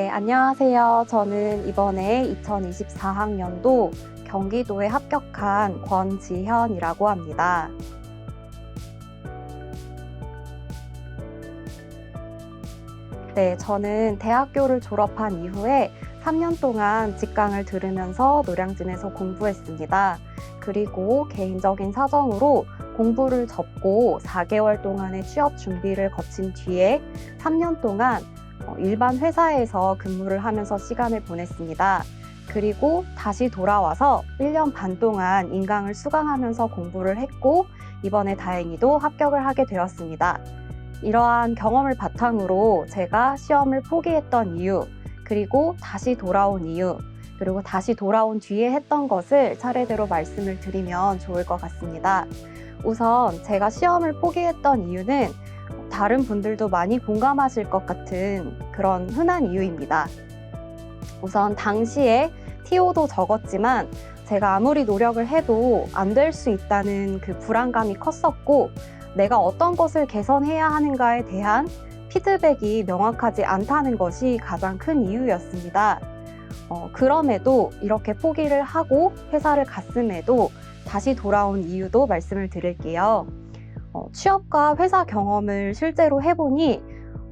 네, 안녕하세요. 저는 이번에 2024학년도 경기도에 합격한 권지현이라고 합니다. 네, 저는 대학교를 졸업한 이후에 3년 동안 직강을 들으면서 노량진에서 공부했습니다. 그리고 개인적인 사정으로 공부를 접고 4개월 동안의 취업 준비를 거친 뒤에 3년 동안 일반 회사에서 근무를 하면서 시간을 보냈습니다. 그리고 다시 돌아와서 1년 반 동안 인강을 수강하면서 공부를 했고 이번에 다행히도 합격을 하게 되었습니다. 이러한 경험을 바탕으로 제가 시험을 포기했던 이유, 그리고 다시 돌아온 이유, 그리고 다시 돌아온 뒤에 했던 것을 차례대로 말씀을 드리면 좋을 것 같습니다. 우선 제가 시험을 포기했던 이유는 다른 분들도 많이 공감하실 것 같은 그런 흔한 이유입니다. 우선 당시에 TO도 적었지만 제가 아무리 노력을 해도 안 될 수 있다는 그 불안감이 컸었고 내가 어떤 것을 개선해야 하는가에 대한 피드백이 명확하지 않다는 것이 가장 큰 이유였습니다. 그럼에도 이렇게 포기를 하고 회사를 갔음에도 다시 돌아온 이유도 말씀을 드릴게요. 취업과 회사 경험을 실제로 해보니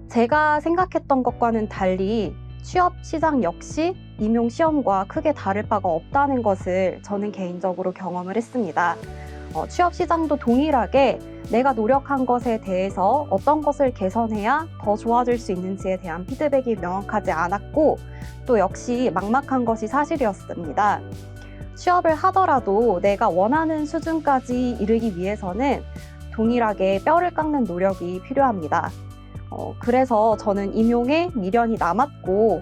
제가 생각했던 것과는 달리 취업 시장 역시 임용 시험과 크게 다를 바가 없다는 것을 저는 개인적으로 경험을 했습니다. 취업 시장도 동일하게 내가 노력한 것에 대해서 어떤 것을 개선해야 더 좋아질 수 있는지에 대한 피드백이 명확하지 않았고 또 역시 막막한 것이 사실이었습니다. 취업을 하더라도 내가 원하는 수준까지 이르기 위해서는 동일하게 뼈를 깎는 노력이 필요합니다. 그래서 저는 임용에 미련이 남았고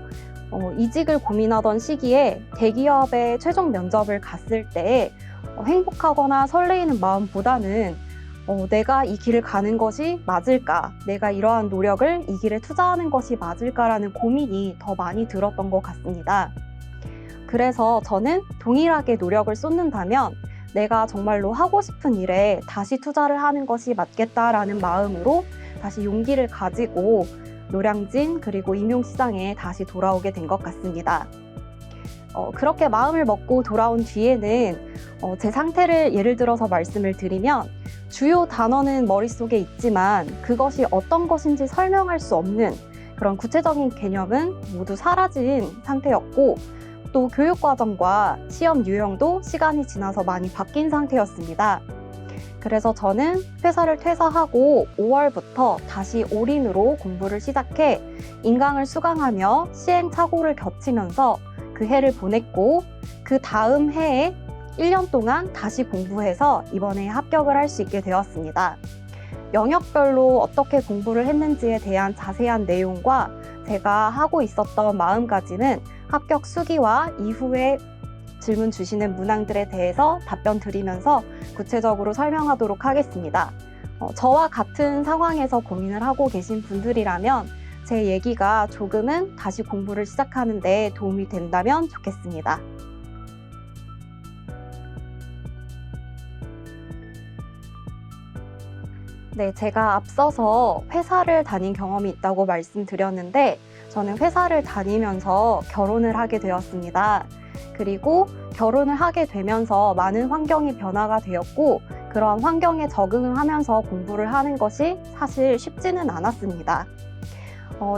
이직을 고민하던 시기에 대기업의 최종 면접을 갔을 때 행복하거나 설레이는 마음보다는 내가 이 길을 가는 것이 맞을까? 내가 이러한 노력을 이 길에 투자하는 것이 맞을까라는 고민이 더 많이 들었던 것 같습니다. 그래서 저는 동일하게 노력을 쏟는다면 내가 정말로 하고 싶은 일에 다시 투자를 하는 것이 맞겠다라는 마음으로 다시 용기를 가지고 노량진 그리고 임용시장에 다시 돌아오게 된 것 같습니다. 그렇게 마음을 먹고 돌아온 뒤에는 제 상태를 예를 들어서 말씀을 드리면 주요 단어는 머릿속에 있지만 그것이 어떤 것인지 설명할 수 없는 그런 구체적인 개념은 모두 사라진 상태였고 또 교육과정과 시험 유형도 시간이 지나서 많이 바뀐 상태였습니다. 그래서 저는 회사를 퇴사하고 5월부터 다시 올인으로 공부를 시작해 인강을 수강하며 시행착오를 겪으면서 그 해를 보냈고 그 다음 해에 1년 동안 다시 공부해서 이번에 합격을 할 수 있게 되었습니다. 영역별로 어떻게 공부를 했는지에 대한 자세한 내용과 제가 하고 있었던 마음가짐은 합격 수기와 이후에 질문 주시는 문항들에 대해서 답변 드리면서 구체적으로 설명하도록 하겠습니다. 저와 같은 상황에서 고민을 하고 계신 분들이라면 제 얘기가 조금은 다시 공부를 시작하는 데 도움이 된다면 좋겠습니다. 네, 제가 앞서서 회사를 다닌 경험이 있다고 말씀드렸는데 저는 회사를 다니면서 결혼을 하게 되었습니다. 그리고 결혼을 하게 되면서 많은 환경이 변화가 되었고 그런 환경에 적응을 하면서 공부를 하는 것이 사실 쉽지는 않았습니다.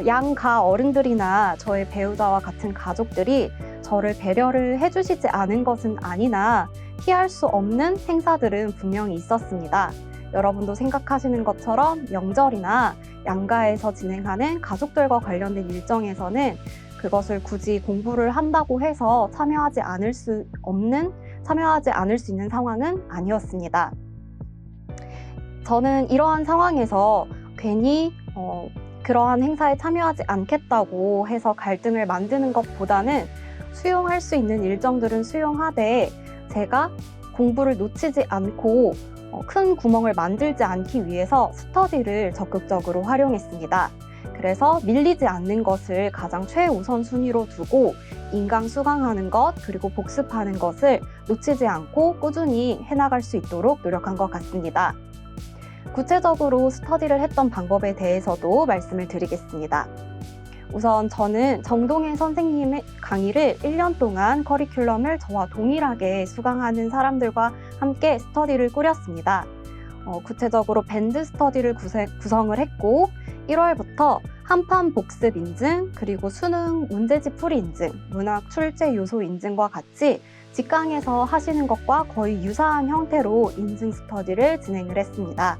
양가 어른들이나 저의 배우자와 같은 가족들이 저를 배려를 해주시지 않은 것은 아니나 피할 수 없는 행사들은 분명히 있었습니다. 여러분도 생각하시는 것처럼 명절이나 양가에서 진행하는 가족들과 관련된 일정에서는 그것을 굳이 공부를 한다고 해서 참여하지 않을 수 있는 상황은 아니었습니다. 저는 이러한 상황에서 괜히 그러한 행사에 참여하지 않겠다고 해서 갈등을 만드는 것보다는 수용할 수 있는 일정들은 수용하되 제가 공부를 놓치지 않고 큰 구멍을 만들지 않기 위해서 스터디를 적극적으로 활용했습니다. 그래서 밀리지 않는 것을 가장 최우선 순위로 두고 인강 수강하는 것 그리고 복습하는 것을 놓치지 않고 꾸준히 해나갈 수 있도록 노력한 것 같습니다. 구체적으로 스터디를 했던 방법에 대해서도 말씀을 드리겠습니다. 우선 저는 정동혜 선생님의 강의를 1년 동안 커리큘럼을 저와 동일하게 수강하는 사람들과 함께 스터디를 꾸렸습니다. 구체적으로 밴드 스터디를 구성을 했고 1월부터 한판 복습 인증, 그리고 수능 문제집 풀이 인증, 문학 출제 요소 인증과 같이 직강에서 하시는 것과 거의 유사한 형태로 인증 스터디를 진행을 했습니다.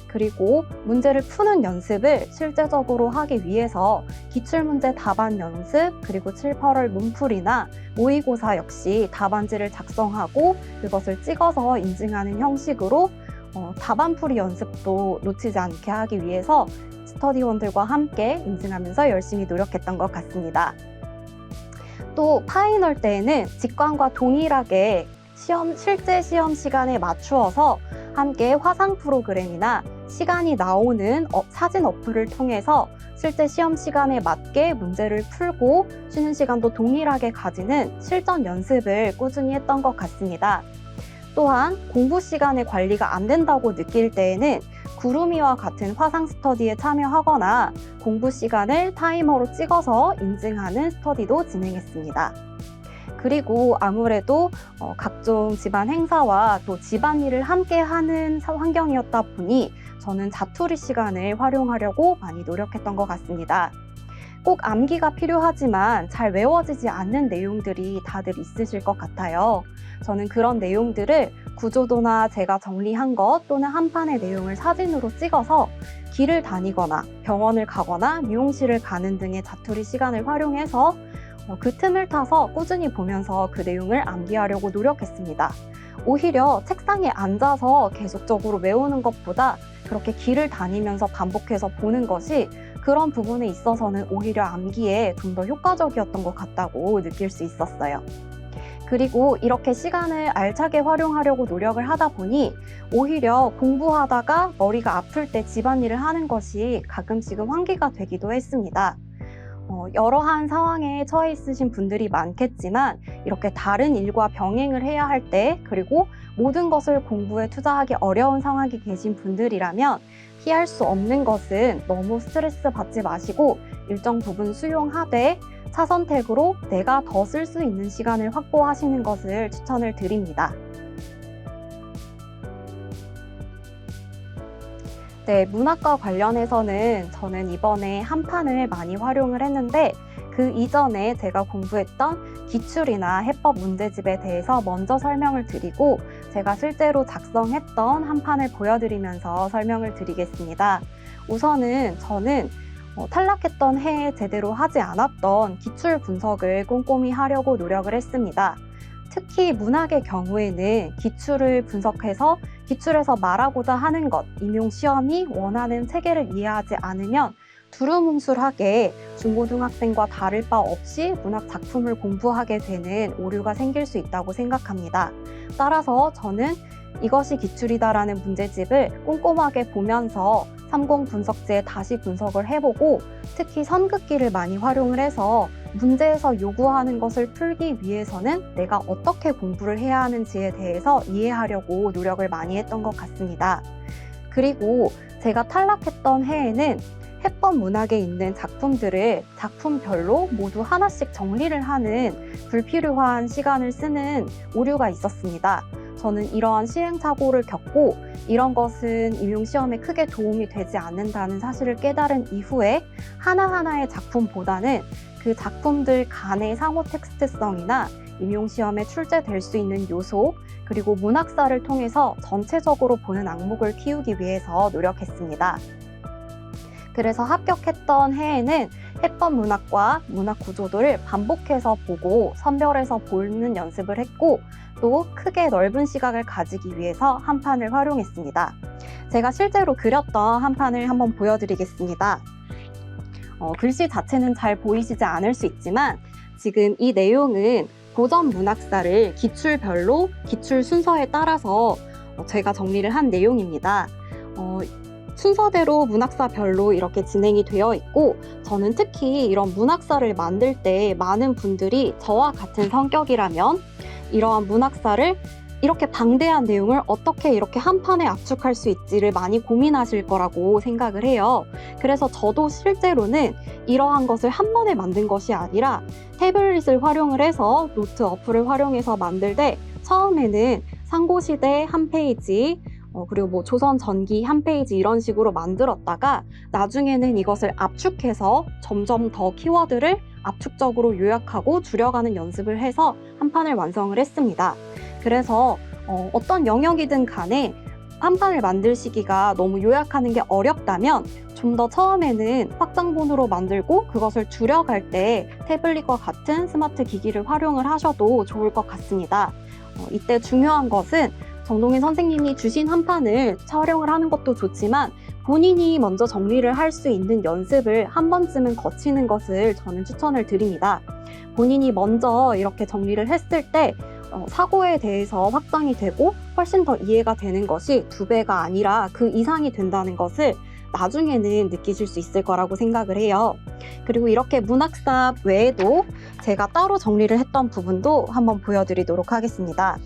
그리고 문제를 푸는 연습을 실제적으로 하기 위해서 기출문제 답안 연습, 그리고 7, 8월 문풀이나 모의고사 역시 답안지를 작성하고 그것을 찍어서 인증하는 형식으로 답안풀이 연습도 놓치지 않게 하기 위해서 스터디원들과 함께 인증하면서 열심히 노력했던 것 같습니다. 또 파이널 때에는 직관과 동일하게 실제 시험 시간에 맞추어서 함께 화상 프로그램이나 시간이 나오는 사진 어플을 통해서 실제 시험 시간에 맞게 문제를 풀고 쉬는 시간도 동일하게 가지는 실전 연습을 꾸준히 했던 것 같습니다. 또한 공부 시간의 관리가 안 된다고 느낄 때에는 구루미와 같은 화상 스터디에 참여하거나 공부 시간을 타이머로 찍어서 인증하는 스터디도 진행했습니다. 그리고 아무래도 각종 집안 행사와 또 집안일을 함께 하는 환경이었다 보니 저는 자투리 시간을 활용하려고 많이 노력했던 것 같습니다. 꼭 암기가 필요하지만 잘 외워지지 않는 내용들이 다들 있으실 것 같아요. 저는 그런 내용들을 구조도나 제가 정리한 것 또는 한 판의 내용을 사진으로 찍어서 길을 다니거나 병원을 가거나 미용실을 가는 등의 자투리 시간을 활용해서 그 틈을 타서 꾸준히 보면서 그 내용을 암기하려고 노력했습니다. 오히려 책상에 앉아서 계속적으로 외우는 것보다 그렇게 길을 다니면서 반복해서 보는 것이 그런 부분에 있어서는 오히려 암기에 좀 더 효과적이었던 것 같다고 느낄 수 있었어요. 그리고 이렇게 시간을 알차게 활용하려고 노력을 하다 보니 오히려 공부하다가 머리가 아플 때 집안일을 하는 것이 가끔씩은 환기가 되기도 했습니다. 여러한 상황에 처해 있으신 분들이 많겠지만 이렇게 다른 일과 병행을 해야 할 때, 그리고 모든 것을 공부에 투자하기 어려운 상황에 계신 분들이라면 피할 수 없는 것은 너무 스트레스 받지 마시고 일정 부분 수용하되 차선택으로 내가 더 쓸 수 있는 시간을 확보하시는 것을 추천을 드립니다. 네, 문학과 관련해서는 저는 이번에 한 판을 많이 활용을 했는데 그 이전에 제가 공부했던 기출이나 해법 문제집에 대해서 먼저 설명을 드리고 제가 실제로 작성했던 한 판을 보여드리면서 설명을 드리겠습니다. 우선은 저는 탈락했던 해에 제대로 하지 않았던 기출 분석을 꼼꼼히 하려고 노력을 했습니다. 특히 문학의 경우에는 기출을 분석해서 기출에서 말하고자 하는 것, 임용 시험이 원하는 체계를 이해하지 않으면 두루뭉술하게 중고등학생과 다를 바 없이 문학 작품을 공부하게 되는 오류가 생길 수 있다고 생각합니다. 따라서 저는 이것이 기출이다라는 문제집을 꼼꼼하게 보면서 30 분석지에 다시 분석을 해보고 특히 선긋기를 많이 활용을 해서 문제에서 요구하는 것을 풀기 위해서는 내가 어떻게 공부를 해야 하는지에 대해서 이해하려고 노력을 많이 했던 것 같습니다. 그리고 제가 탈락했던 해에는 해법 문학에 있는 작품들을 작품별로 모두 하나씩 정리를 하는 불필요한 시간을 쓰는 오류가 있었습니다. 저는 이러한 시행착오를 겪고 이런 것은 임용시험에 크게 도움이 되지 않는다는 사실을 깨달은 이후에 하나하나의 작품보다는 그 작품들 간의 상호 텍스트성이나 임용시험에 출제될 수 있는 요소, 그리고 문학사를 통해서 전체적으로 보는 악목을 키우기 위해서 노력했습니다. 그래서 합격했던 해에는 해법 문학과 문학 구조도를 반복해서 보고 선별해서 보는 연습을 했고 또 크게 넓은 시각을 가지기 위해서 한 판을 활용했습니다. 제가 실제로 그렸던 한 판을 한번 보여드리겠습니다. 글씨 자체는 잘 보이시지 않을 수 있지만 지금 이 내용은 고전 문학사를 기출별로 기출 순서에 따라서 제가 정리를 한 내용입니다. 순서대로 문학사별로 이렇게 진행이 되어 있고 저는 특히 이런 문학사를 만들 때 많은 분들이 저와 같은 성격이라면 이러한 문학사를 이렇게 방대한 내용을 어떻게 이렇게 한 판에 압축할 수 있지를 많이 고민하실 거라고 생각을 해요. 그래서 저도 실제로는 이러한 것을 한 번에 만든 것이 아니라 태블릿을 활용을 해서 노트 어플을 활용해서 만들 때 처음에는 상고시대 한 페이지, 그리고 뭐 조선 전기 한 페이지 이런 식으로 만들었다가 나중에는 이것을 압축해서 점점 더 키워드를 압축적으로 요약하고 줄여가는 연습을 해서 한 판을 완성을 했습니다. 그래서 어떤 영역이든 간에 한 판을 만들시기가 너무 요약하는 게 어렵다면 좀 더 처음에는 확장본으로 만들고 그것을 줄여갈 때 태블릿과 같은 스마트 기기를 활용을 하셔도 좋을 것 같습니다. 이때 중요한 것은 정동인 선생님이 주신 한 판을 촬영을 하는 것도 좋지만 본인이 먼저 정리를 할 수 있는 연습을 한 번쯤은 거치는 것을 저는 추천을 드립니다. 본인이 먼저 이렇게 정리를 했을 때 사고에 대해서 확장이 되고 훨씬 더 이해가 되는 것이 2배가 아니라 그 이상이 된다는 것을 나중에는 느끼실 수 있을 거라고 생각을 해요. 그리고 이렇게 문학사 외에도 제가 따로 정리를 했던 부분도 한번 보여드리도록 하겠습니다.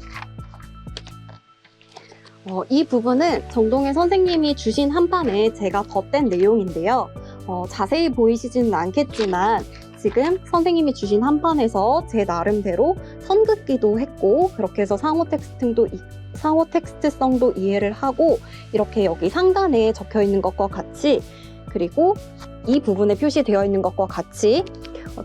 이 부분은 정동인 선생님이 주신 한 판에 제가 덧댄 내용인데요. 자세히 보이시지는 않겠지만 지금 선생님이 주신 한 판에서 제 나름대로 선긋기도 했고 그렇게 해서 상호 텍스트성도 이해를 하고 이렇게 여기 상단에 적혀 있는 것과 같이 그리고 이 부분에 표시되어 있는 것과 같이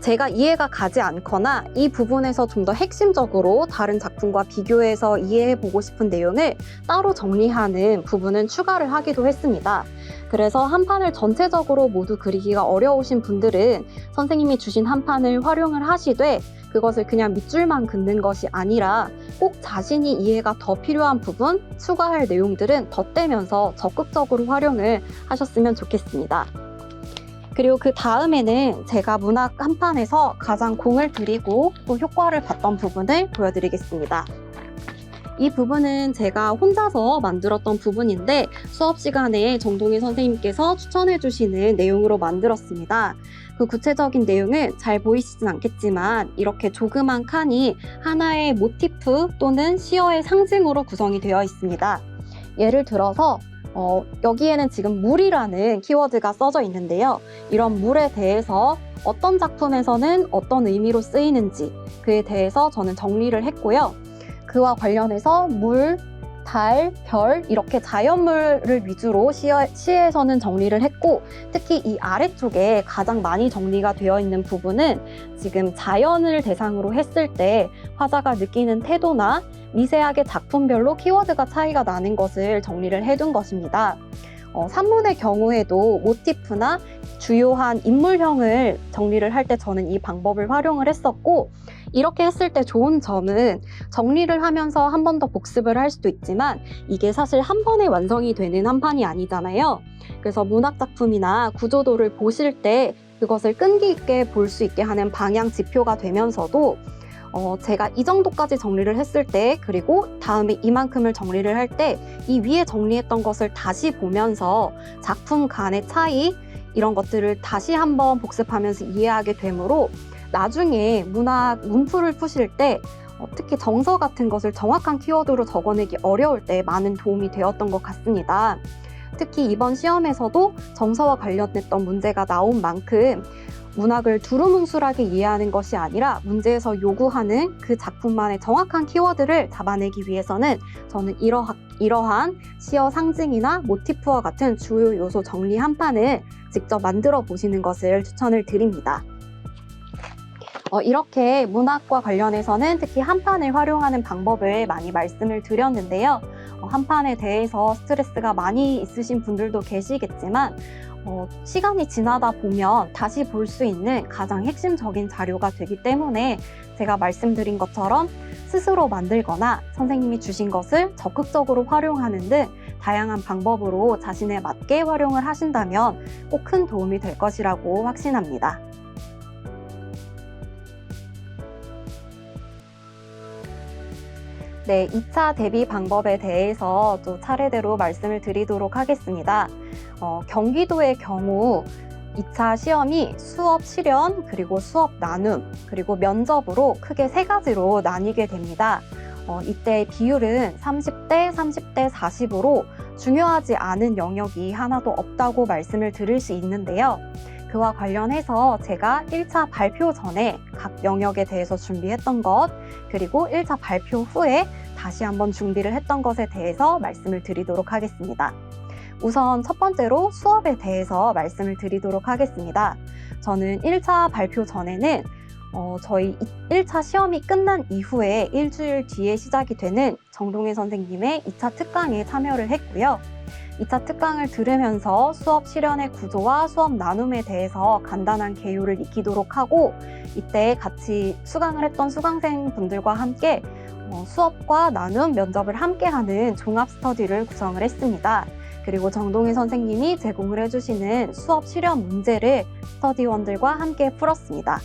제가 이해가 가지 않거나 이 부분에서 좀 더 핵심적으로 다른 작품과 비교해서 이해해보고 싶은 내용을 따로 정리하는 부분은 추가를 하기도 했습니다. 그래서 한 판을 전체적으로 모두 그리기가 어려우신 분들은 선생님이 주신 한 판을 활용을 하시되 그것을 그냥 밑줄만 긋는 것이 아니라 꼭 자신이 이해가 더 필요한 부분, 추가할 내용들은 덧대면서 적극적으로 활용을 하셨으면 좋겠습니다. 그리고 그 다음에는 제가 문학 한 판에서 가장 공을 들이고 또 효과를 봤던 부분을 보여드리겠습니다. 이 부분은 제가 혼자서 만들었던 부분인데 수업 시간에 정동인 선생님께서 추천해 주시는 내용으로 만들었습니다. 그 구체적인 내용은 잘 보이시진 않겠지만 이렇게 조그만 칸이 하나의 모티프 또는 시어의 상징으로 구성이 되어 있습니다. 예를 들어서 여기에는 지금 물이라는 키워드가 써져 있는데요. 이런 물에 대해서 어떤 작품에서는 어떤 의미로 쓰이는지 그에 대해서 저는 정리를 했고요. 그와 관련해서 물, 달, 별 이렇게 자연물을 위주로 시에서는 정리를 했고 특히 이 아래쪽에 가장 많이 정리가 되어 있는 부분은 지금 자연을 대상으로 했을 때 화자가 느끼는 태도나 미세하게 작품별로 키워드가 차이가 나는 것을 정리를 해둔 것입니다. 산문의 경우에도 모티프나 주요한 인물형을 정리를 할 때 저는 이 방법을 활용을 했었고 이렇게 했을 때 좋은 점은 정리를 하면서 한 번 더 복습을 할 수도 있지만 이게 사실 한 번에 완성이 되는 한 판이 아니잖아요. 그래서 문학작품이나 구조도를 보실 때 그것을 끈기 있게 볼 수 있게 하는 방향 지표가 되면서도 제가 이 정도까지 정리를 했을 때 그리고 다음에 이만큼을 정리를 할 때 이 위에 정리했던 것을 다시 보면서 작품 간의 차이 이런 것들을 다시 한번 복습하면서 이해하게 되므로 나중에 문학 문풀을 푸실 때 특히 정서 같은 것을 정확한 키워드로 적어내기 어려울 때 많은 도움이 되었던 것 같습니다. 특히 이번 시험에서도 정서와 관련했던 문제가 나온 만큼 문학을 두루뭉술하게 이해하는 것이 아니라 문제에서 요구하는 그 작품만의 정확한 키워드를 잡아내기 위해서는 저는 이러한 시어 상징이나 모티프와 같은 주요 요소 정리 한 판을 직접 만들어 보시는 것을 추천을 드립니다. 이렇게 문학과 관련해서는 특히 한 판을 활용하는 방법을 많이 말씀을 드렸는데요. 한 판에 대해서 스트레스가 많이 있으신 분들도 계시겠지만 시간이 지나다 보면 다시 볼 수 있는 가장 핵심적인 자료가 되기 때문에 제가 말씀드린 것처럼 스스로 만들거나 선생님이 주신 것을 적극적으로 활용하는 등 다양한 방법으로 자신에 맞게 활용을 하신다면 꼭 큰 도움이 될 것이라고 확신합니다. 네, 2차 대비 방법에 대해서 또 차례대로 말씀을 드리도록 하겠습니다. 경기도의 경우 2차 시험이 수업 실연, 그리고 수업 나눔, 그리고 면접으로 크게 3가지로 나뉘게 됩니다. 이때 비율은 30대, 30대 40으로 중요하지 않은 영역이 하나도 없다고 말씀을 드릴 수 있는데요. 그와 관련해서 제가 1차 발표 전에 각 영역에 대해서 준비했던 것, 그리고 1차 발표 후에 다시 한번 준비를 했던 것에 대해서 말씀을 드리도록 하겠습니다. 우선 첫 번째로 수업에 대해서 말씀을 드리도록 하겠습니다. 저는 1차 발표 전에는 저희 1차 시험이 끝난 이후에 일주일 뒤에 시작이 되는 정동일 선생님의 2차 특강에 참여를 했고요. 2차 특강을 들으면서 수업 실현의 구조와 수업 나눔에 대해서 간단한 개요를 익히도록 하고, 이때 같이 수강을 했던 수강생분들과 함께 수업과 나눔, 면접을 함께하는 종합 스터디를 구성을 했습니다. 그리고 정동일 선생님이 제공을 해주시는 수업 실현 문제를 스터디원들과 함께 풀었습니다.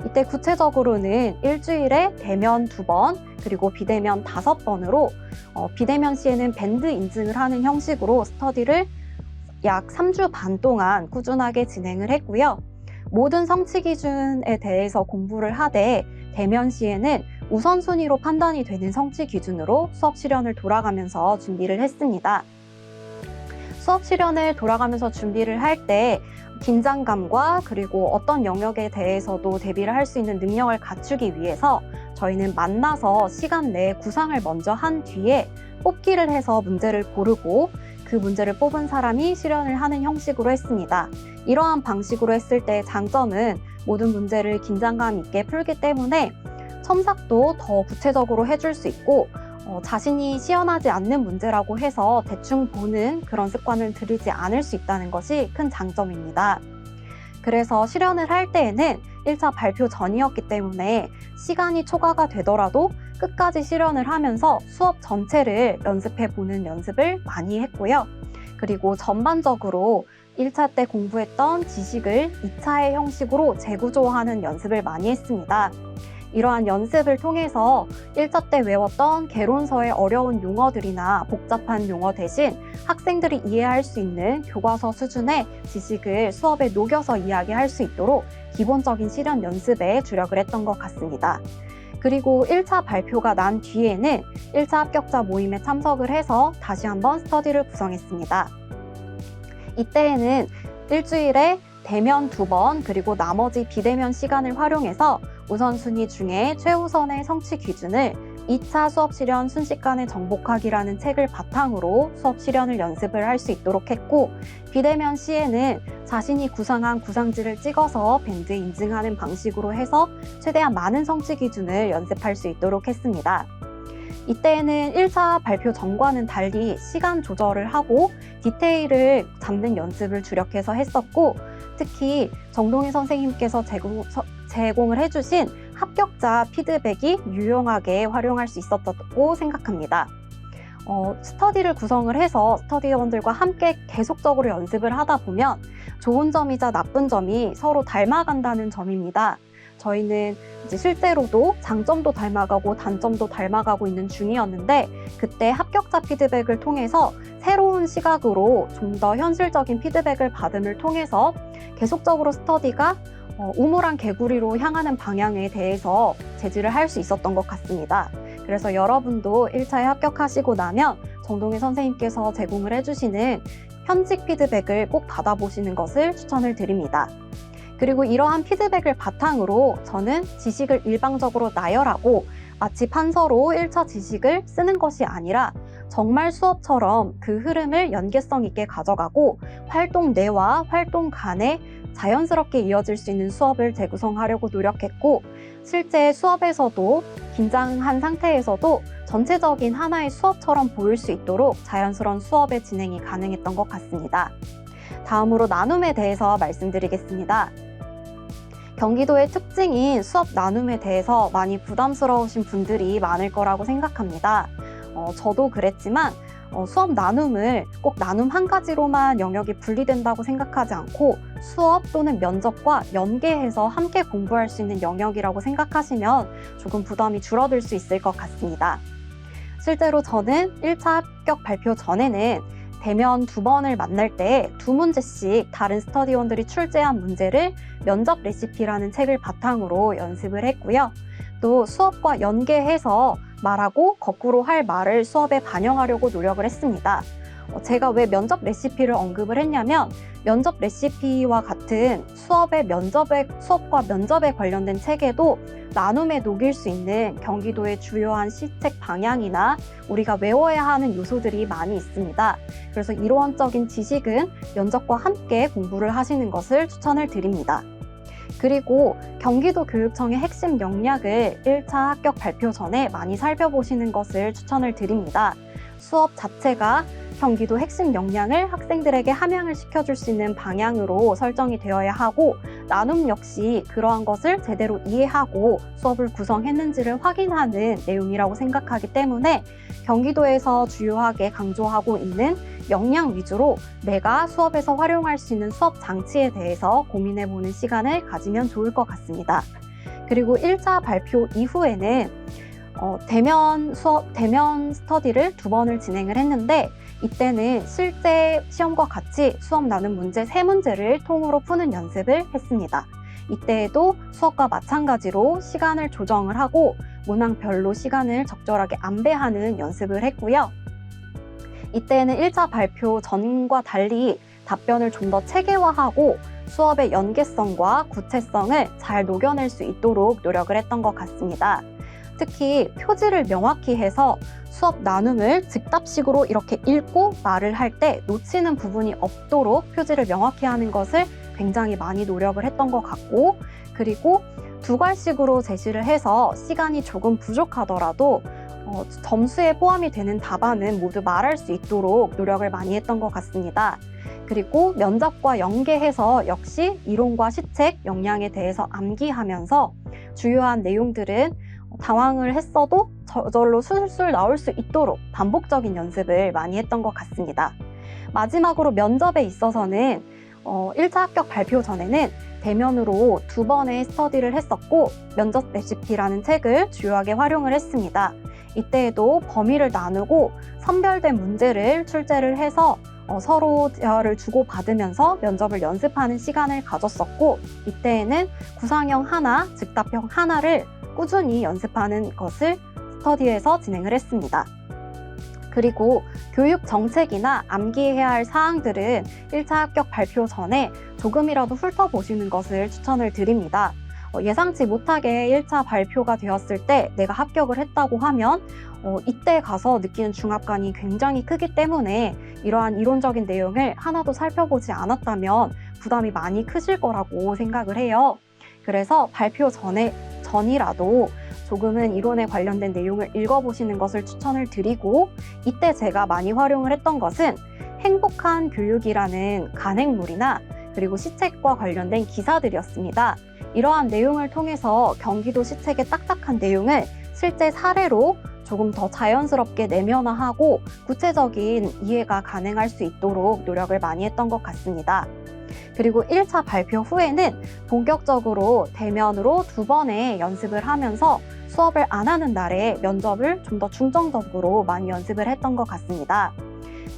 이때 구체적으로는 일주일에 대면 2번, 그리고 비대면 5번으로 비대면 시에는 밴드 인증을 하는 형식으로 스터디를 약 3주 반 동안 꾸준하게 진행을 했고요. 모든 성취 기준에 대해서 공부를 하되 대면 시에는 우선순위로 판단이 되는 성취 기준으로 수업 실현을 돌아가면서 준비를 했습니다. 수업 실현을 돌아가면서 준비를 할 때 긴장감과 그리고 어떤 영역에 대해서도 대비를 할 수 있는 능력을 갖추기 위해서 저희는 만나서 시간 내에 구상을 먼저 한 뒤에 뽑기를 해서 문제를 고르고 그 문제를 뽑은 사람이 실현을 하는 형식으로 했습니다. 이러한 방식으로 했을 때의 장점은 모든 문제를 긴장감 있게 풀기 때문에 첨삭도 더 구체적으로 해줄 수 있고 자신이 시연하지 않는 문제라고 해서 대충 보는 그런 습관을 들이지 않을 수 있다는 것이 큰 장점입니다. 그래서 실현을 할 때에는 1차 발표 전이었기 때문에 시간이 초과가 되더라도 끝까지 실현을 하면서 수업 전체를 연습해보는 연습을 많이 했고요. 그리고 전반적으로 1차 때 공부했던 지식을 2차의 형식으로 재구조하는 연습을 많이 했습니다. 이러한 연습을 통해서 1차 때 외웠던 개론서의 어려운 용어들이나 복잡한 용어 대신 학생들이 이해할 수 있는 교과서 수준의 지식을 수업에 녹여서 이야기할 수 있도록 기본적인 실현 연습에 주력을 했던 것 같습니다. 그리고 1차 발표가 난 뒤에는 1차 합격자 모임에 참석을 해서 다시 한번 스터디를 구성했습니다. 이때에는 일주일에 대면 2번, 그리고 나머지 비대면 시간을 활용해서 우선순위 중에 최우선의 성취 기준을 2차 수업 실현 순식간에 정복하기라는 책을 바탕으로 수업 실현을 연습을 할 수 있도록 했고, 비대면 시에는 자신이 구상한 구상지를 찍어서 밴드 인증하는 방식으로 해서 최대한 많은 성취 기준을 연습할 수 있도록 했습니다. 이때에는 1차 발표 전과는 달리 시간 조절을 하고 디테일을 잡는 연습을 주력해서 했었고, 특히 정동일 선생님께서 제공을 해주신 합격자 피드백이 유용하게 활용할 수 있었다고 생각합니다. 스터디를 구성을 해서 스터디원들과 함께 계속적으로 연습을 하다 보면 좋은 점이자 나쁜 점이 서로 닮아간다는 점입니다. 저희는 이제 실제로도 장점도 닮아가고 단점도 닮아가고 있는 중이었는데, 그때 합격자 피드백을 통해서 새로운 시각으로 좀 더 현실적인 피드백을 받음을 통해서 계속적으로 스터디가 우물한 개구리로 향하는 방향에 대해서 제지를 할 수 있었던 것 같습니다. 그래서 여러분도 1차에 합격하시고 나면 정동일 선생님께서 제공을 해주시는 현직 피드백을 꼭 받아보시는 것을 추천을 드립니다. 그리고 이러한 피드백을 바탕으로 저는 지식을 일방적으로 나열하고 마치 판서로 1차 지식을 쓰는 것이 아니라 정말 수업처럼 그 흐름을 연계성 있게 가져가고 활동 내와 활동 간에 자연스럽게 이어질 수 있는 수업을 재구성하려고 노력했고, 실제 수업에서도 긴장한 상태에서도 전체적인 하나의 수업처럼 보일 수 있도록 자연스러운 수업의 진행이 가능했던 것 같습니다. 다음으로 나눔에 대해서 말씀드리겠습니다. 경기도의 특징인 수업 나눔에 대해서 많이 부담스러우신 분들이 많을 거라고 생각합니다. 저도 그랬지만 수업 나눔을 꼭 나눔 한 가지로만 영역이 분리된다고 생각하지 않고 수업 또는 면접과 연계해서 함께 공부할 수 있는 영역이라고 생각하시면 조금 부담이 줄어들 수 있을 것 같습니다. 실제로 저는 1차 합격 발표 전에는 대면 2번을 만날 때 2문제씩 다른 스터디원들이 출제한 문제를 면접 레시피라는 책을 바탕으로 연습을 했고요. 또 수업과 연계해서 말하고 거꾸로 할 말을 수업에 반영하려고 노력을 했습니다. 제가 왜 면접 레시피를 언급을 했냐면 면접 레시피와 같은 수업과 면접에 관련된 책에도 나눔에 녹일 수 있는 경기도의 주요한 시책 방향이나 우리가 외워야 하는 요소들이 많이 있습니다. 그래서 이론적인 지식은 면접과 함께 공부를 하시는 것을 추천을 드립니다. 그리고 경기도 교육청의 핵심 역량을 1차 합격 발표 전에 많이 살펴보시는 것을 추천을 드립니다. 수업 자체가 경기도 핵심 역량을 학생들에게 함양을 시켜줄 수 있는 방향으로 설정이 되어야 하고 나눔 역시 그러한 것을 제대로 이해하고 수업을 구성했는지를 확인하는 내용이라고 생각하기 때문에 경기도에서 주요하게 강조하고 있는 역량 위주로 내가 수업에서 활용할 수 있는 수업 장치에 대해서 고민해보는 시간을 가지면 좋을 것 같습니다. 그리고 1차 발표 이후에는 대면 스터디를 2번을 진행을 했는데 이때는 실제 시험과 같이 수업 나눔 문제 3문제를 통으로 푸는 연습을 했습니다. 이때에도 수업과 마찬가지로 시간을 조정을 하고 문항별로 시간을 적절하게 안배하는 연습을 했고요. 이때는 1차 발표 전과 달리 답변을 좀 더 체계화하고 수업의 연계성과 구체성을 잘 녹여낼 수 있도록 노력을 했던 것 같습니다. 특히 표지를 명확히 해서 수업 나눔을 즉답식으로 이렇게 읽고 말을 할 때 놓치는 부분이 없도록 표지를 명확히 하는 것을 굉장히 많이 노력을 했던 것 같고, 그리고 2괄식으로 제시를 해서 시간이 조금 부족하더라도 점수에 포함이 되는 답안은 모두 말할 수 있도록 노력을 많이 했던 것 같습니다. 그리고 면접과 연계해서 역시 이론과 시책, 역량에 대해서 암기하면서 주요한 내용들은 당황을 했어도 저절로 술술 나올 수 있도록 반복적인 연습을 많이 했던 것 같습니다. 마지막으로 면접에 있어서는 1차 합격 발표 전에는 대면으로 2번의 스터디를 했었고 면접 레시피라는 책을 주요하게 활용을 했습니다. 이때에도 범위를 나누고 선별된 문제를 출제를 해서 서로 대화를 주고받으면서 면접을 연습하는 시간을 가졌었고 이때에는 구상형 하나, 즉답형 하나를 꾸준히 연습하는 것을 스터디에서 진행을 했습니다. 그리고 교육 정책이나 암기해야 할 사항들은 1차 합격 발표 전에 조금이라도 훑어보시는 것을 추천을 드립니다. 예상치 못하게 1차 발표가 되었을 때 내가 합격을 했다고 하면 이때 가서 느끼는 중압감이 굉장히 크기 때문에 이러한 이론적인 내용을 하나도 살펴보지 않았다면 부담이 많이 크실 거라고 생각을 해요. 그래서 발표 전이라도 조금은 이론에 관련된 내용을 읽어보시는 것을 추천을 드리고, 이때 제가 많이 활용을 했던 것은 행복한 교육이라는 간행물이나 그리고 시책과 관련된 기사들이었습니다. 이러한 내용을 통해서 경기도 시책의 딱딱한 내용을 실제 사례로 조금 더 자연스럽게 내면화하고 구체적인 이해가 가능할 수 있도록 노력을 많이 했던 것 같습니다. 그리고 1차 발표 후에는 본격적으로 대면으로 2번의 연습을 하면서 수업을 안 하는 날에 면접을 좀 더 중점적으로 많이 연습을 했던 것 같습니다.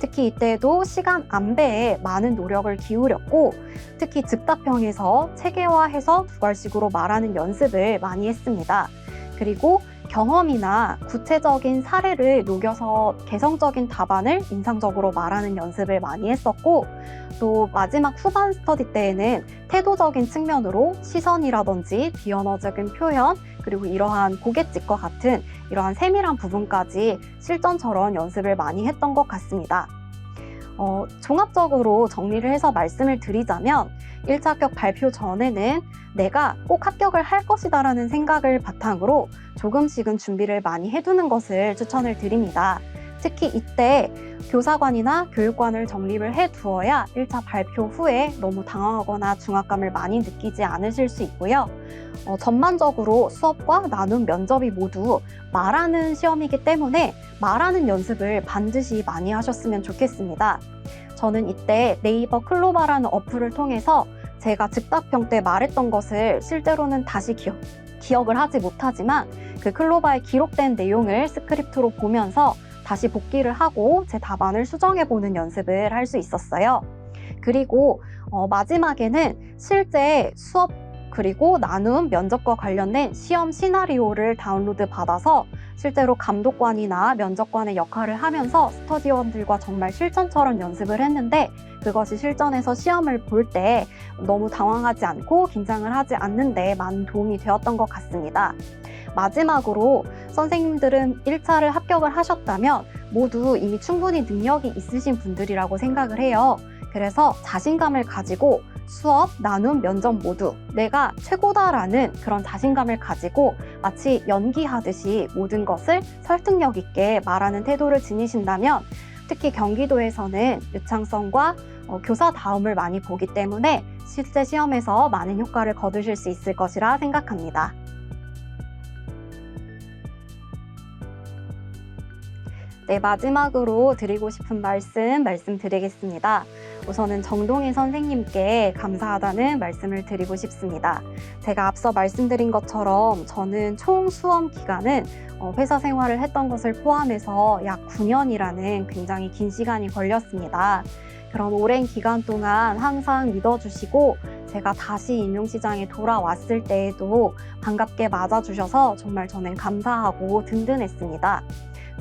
특히 이때도 시간 안배에 많은 노력을 기울였고 특히 즉답형에서 체계화해서 2괄식으로 말하는 연습을 많이 했습니다. 그리고 경험이나 구체적인 사례를 녹여서 개성적인 답안을 인상적으로 말하는 연습을 많이 했었고 또 마지막 후반 스터디 때에는 태도적인 측면으로 시선이라든지 비언어적인 표현 그리고 이러한 고갯짓과 같은 이러한 세밀한 부분까지 실전처럼 연습을 많이 했던 것 같습니다. 종합적으로 정리를 해서 말씀을 드리자면 1차 합격 발표 전에는 내가 꼭 합격을 할 것이다라는 생각을 바탕으로 조금씩은 준비를 많이 해두는 것을 추천을 드립니다. 특히 이때 교사관이나 교육관을 정립을 해두어야 1차 발표 후에 너무 당황하거나 중압감을 많이 느끼지 않으실 수 있고요. 전반적으로 수업과 나눔 면접이 모두 말하는 시험이기 때문에 말하는 연습을 반드시 많이 하셨으면 좋겠습니다. 저는 이때 네이버 클로바라는 어플을 통해서 제가 즉답형 때 말했던 것을 실제로는 다시 기억을 하지 못하지만 그 클로바에 기록된 내용을 스크립트로 보면서 다시 복기를 하고 제 답안을 수정해보는 연습을 할 수 있었어요. 그리고 마지막에는 실제 수업 그리고 나눔 면접과 관련된 시험 시나리오를 다운로드 받아서 실제로 감독관이나 면접관의 역할을 하면서 스터디원들과 정말 실전처럼 연습을 했는데 그것이 실전에서 시험을 볼 때 너무 당황하지 않고 긴장을 하지 않는데 많은 도움이 되었던 것 같습니다. 마지막으로 선생님들은 1차를 합격을 하셨다면 모두 이미 충분히 능력이 있으신 분들이라고 생각을 해요. 그래서 자신감을 가지고 수업, 나눔, 면접 모두 내가 최고다라는 그런 자신감을 가지고 마치 연기하듯이 모든 것을 설득력 있게 말하는 태도를 지니신다면 특히 경기도에서는 유창성과 교사다움을 많이 보기 때문에 실제 시험에서 많은 효과를 거두실 수 있을 것이라 생각합니다. 네, 마지막으로 드리고 싶은 말씀드리겠습니다. 우선은 정동희 선생님께 감사하다는 말씀을 드리고 싶습니다. 제가 앞서 말씀드린 것처럼 저는 총 수험 기간은 회사 생활을 했던 것을 포함해서 약 9년이라는 굉장히 긴 시간이 걸렸습니다. 그런 오랜 기간 동안 항상 믿어주시고 제가 다시 임용시장에 돌아왔을 때에도 반갑게 맞아주셔서 정말 저는 감사하고 든든했습니다.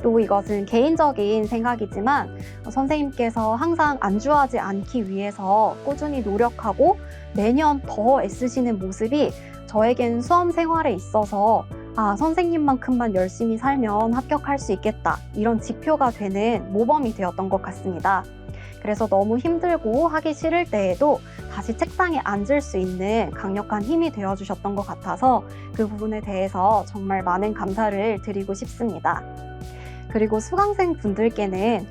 또 이것은 개인적인 생각이지만 선생님께서 항상 안주하지 않기 위해서 꾸준히 노력하고 매년 더 애쓰시는 모습이 저에겐 수험 생활에 있어서 선생님만큼만 열심히 살면 합격할 수 있겠다 이런 지표가 되는 모범이 되었던 것 같습니다. 그래서 너무 힘들고 하기 싫을 때에도 다시 책상에 앉을 수 있는 강력한 힘이 되어주셨던 것 같아서 그 부분에 대해서 정말 많은 감사를 드리고 싶습니다. 그리고 수강생 분들께는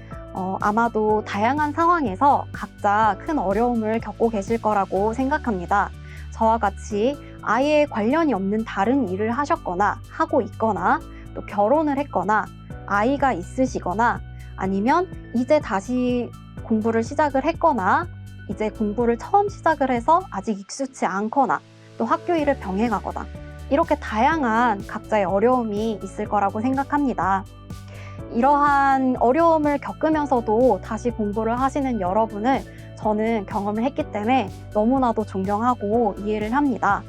아마도 다양한 상황에서 각자 큰 어려움을 겪고 계실 거라고 생각합니다. 저와 같이 아예 관련이 없는 다른 일을 하셨거나 하고 있거나 또 결혼을 했거나 아이가 있으시거나 아니면 이제 다시 공부를 시작을 했거나 이제 공부를 처음 시작을 해서 아직 익숙치 않거나 또 학교 일을 병행하거나 이렇게 다양한 각자의 어려움이 있을 거라고 생각합니다. 이러한 어려움을 겪으면서도 다시 공부를 하시는 여러분을 저는 경험을 했기 때문에 너무나도 존경하고 이해를 합니다.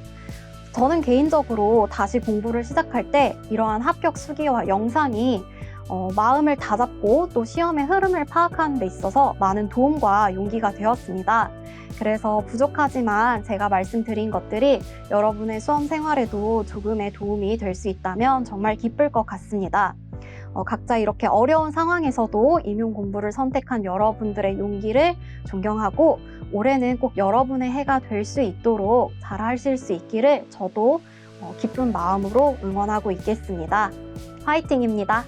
저는 개인적으로 다시 공부를 시작할 때 이러한 합격 수기와 영상이 마음을 다잡고 또 시험의 흐름을 파악하는 데 있어서 많은 도움과 용기가 되었습니다. 그래서 부족하지만 제가 말씀드린 것들이 여러분의 수험 생활에도 조금의 도움이 될 수 있다면 정말 기쁠 것 같습니다. 각자 이렇게 어려운 상황에서도 임용 공부를 선택한 여러분들의 용기를 존경하고 올해는 꼭 여러분의 해가 될 수 있도록 잘 하실 수 있기를 저도 기쁜 마음으로 응원하고 있겠습니다. 화이팅입니다.